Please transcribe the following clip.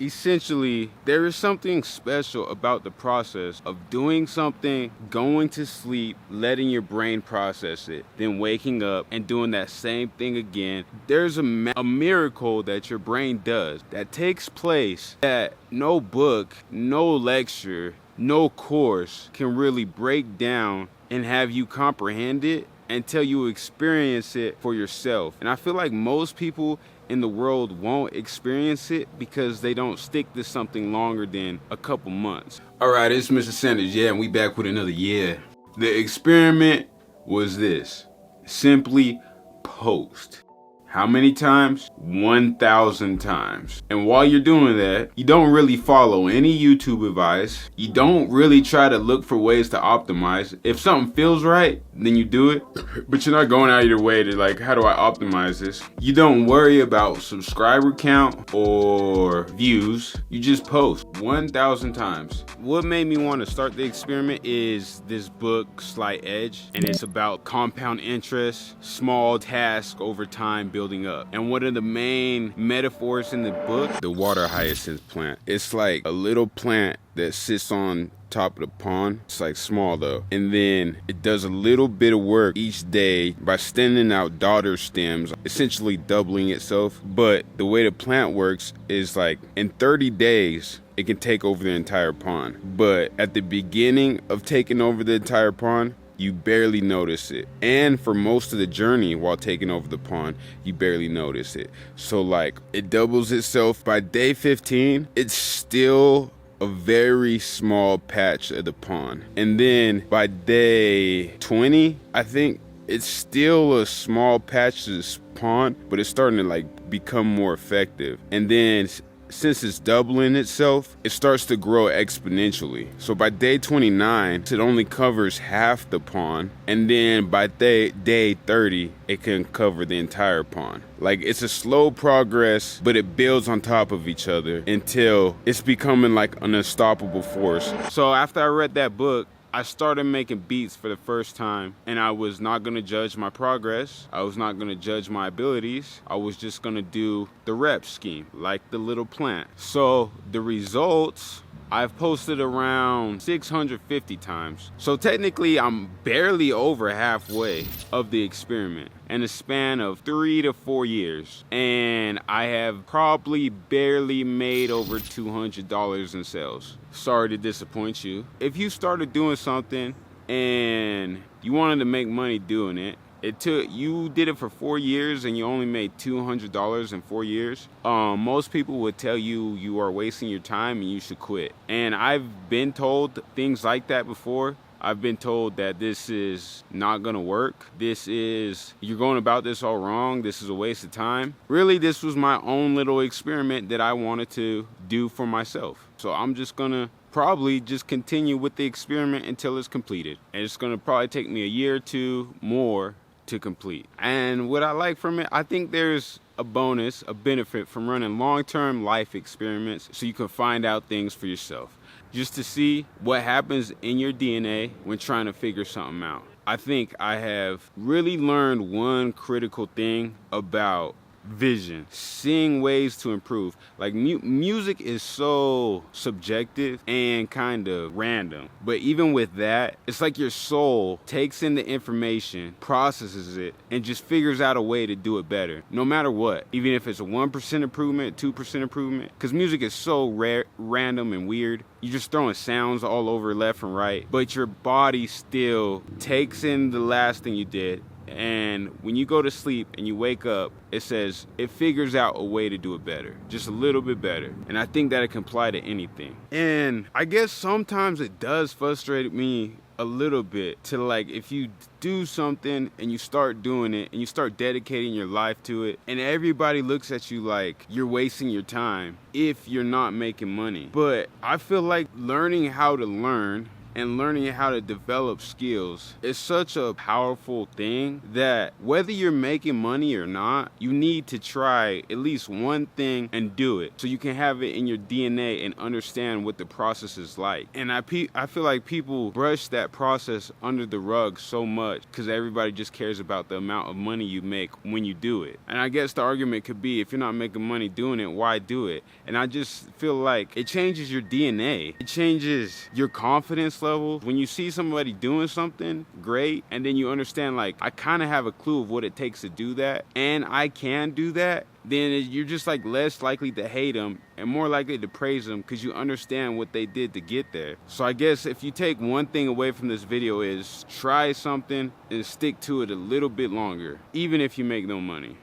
essentially, there is something special about the process of doing something, going to sleep, letting your brain process it, then waking up and doing that same thing again. There's a miracle that your brain does that takes place that no book, no lecture, no course can really break down and have you comprehend it until you experience it for yourself. And I feel like most people in the world won't experience it because they don't stick to something longer than a couple months. All right, it's Mr. Sanders, and we back with another The experiment was this: simply post. How many times? 1,000 times. And while you're doing that, you don't really follow any YouTube advice. You don't really try to look for ways to optimize. If something feels right, then you do it. But you're not going out of your way to like, how do I optimize this? You don't worry about subscriber count or views. You just post 1,000 times. What made me want to start the experiment is this book, Slight Edge, and it's about compound interest, small tasks over time building up. And one of the main metaphors in the book, the water hyacinth plant. It's like a little plant that sits on top of the pond. It's like small though. And then it does a little bit of work each day by sending out daughter stems, essentially doubling itself. But the way the plant works is like in 30 days, it can take over the entire pond. But at the beginning of taking over the entire pond, you barely notice it. And for most of the journey while taking over the pond, you barely notice it. So like it doubles itself. By day 15, it's still a very small patch of the pond. And then by day 20, I think it's still a small patch of this pond, but it's starting to like become more effective. And then since it's doubling itself, it starts to grow exponentially. So by day 29, it only covers half the pond. And then by day 30, it can cover the entire pond. Like it's a slow progress, but it builds on top of each other until it's becoming like an unstoppable force. So after I read that book, I started making beats for the first time, and I was not gonna judge my progress. I was not gonna judge my abilities. I was just gonna do the rep scheme, like the little plant. So the results, I've posted around 650 times. So technically I'm barely over halfway of the experiment in a span of 3 to 4 years. And I have probably barely made over $200 in sales. Sorry to disappoint you. If you started doing something and you wanted to make money doing it, you did it for 4 years and you only made $200 in 4 years. Most people would tell you you are wasting your time and you should quit. And I've been told things like that before. I've been told that this is not gonna work. You're going about this all wrong. This is a waste of time. Really, this was my own little experiment that I wanted to do for myself. So I'm just gonna probably just continue with the experiment until it's completed. And it's gonna probably take me a year or two more to complete. And what I like from it, I think there's a bonus, a benefit from running long-term life experiments so you can find out things for yourself. Just to see what happens in your DNA when trying to figure something out. I think I have really learned one critical thing about vision, seeing ways to improve. Like music is so subjective and kind of random, but even with that, it's like your soul takes in the information, processes it, and just figures out a way to do it better, no matter what. Even if it's a 1% improvement, 2% improvement, because music is so random and weird. You're just throwing sounds all over left and right, but your body still takes in the last thing you did. And when you go to sleep and you wake up, it says it figures out a way to do it better, just a little bit better. And I think that it can apply to anything. And I guess sometimes it does frustrate me a little bit to like, if you do something and you start doing it and you start dedicating your life to it and everybody looks at you like you're wasting your time if you're not making money. But I feel like learning how to learn and learning how to develop skills is such a powerful thing that whether you're making money or not, you need to try at least one thing and do it so you can have it in your DNA and understand what the process is like. And I feel like people brush that process under the rug so much because everybody just cares about the amount of money you make when you do it. And I guess the argument could be, if you're not making money doing it, why do it? And I just feel like it changes your DNA. It changes your confidence level. When you see somebody doing something great and then you understand, like, I kind of have a clue of what it takes to do that and I can do that, then you're just like less likely to hate them and more likely to praise them because you understand what they did to get there. So I guess if you take one thing away from this video is try something and stick to it a little bit longer, even if you make no money.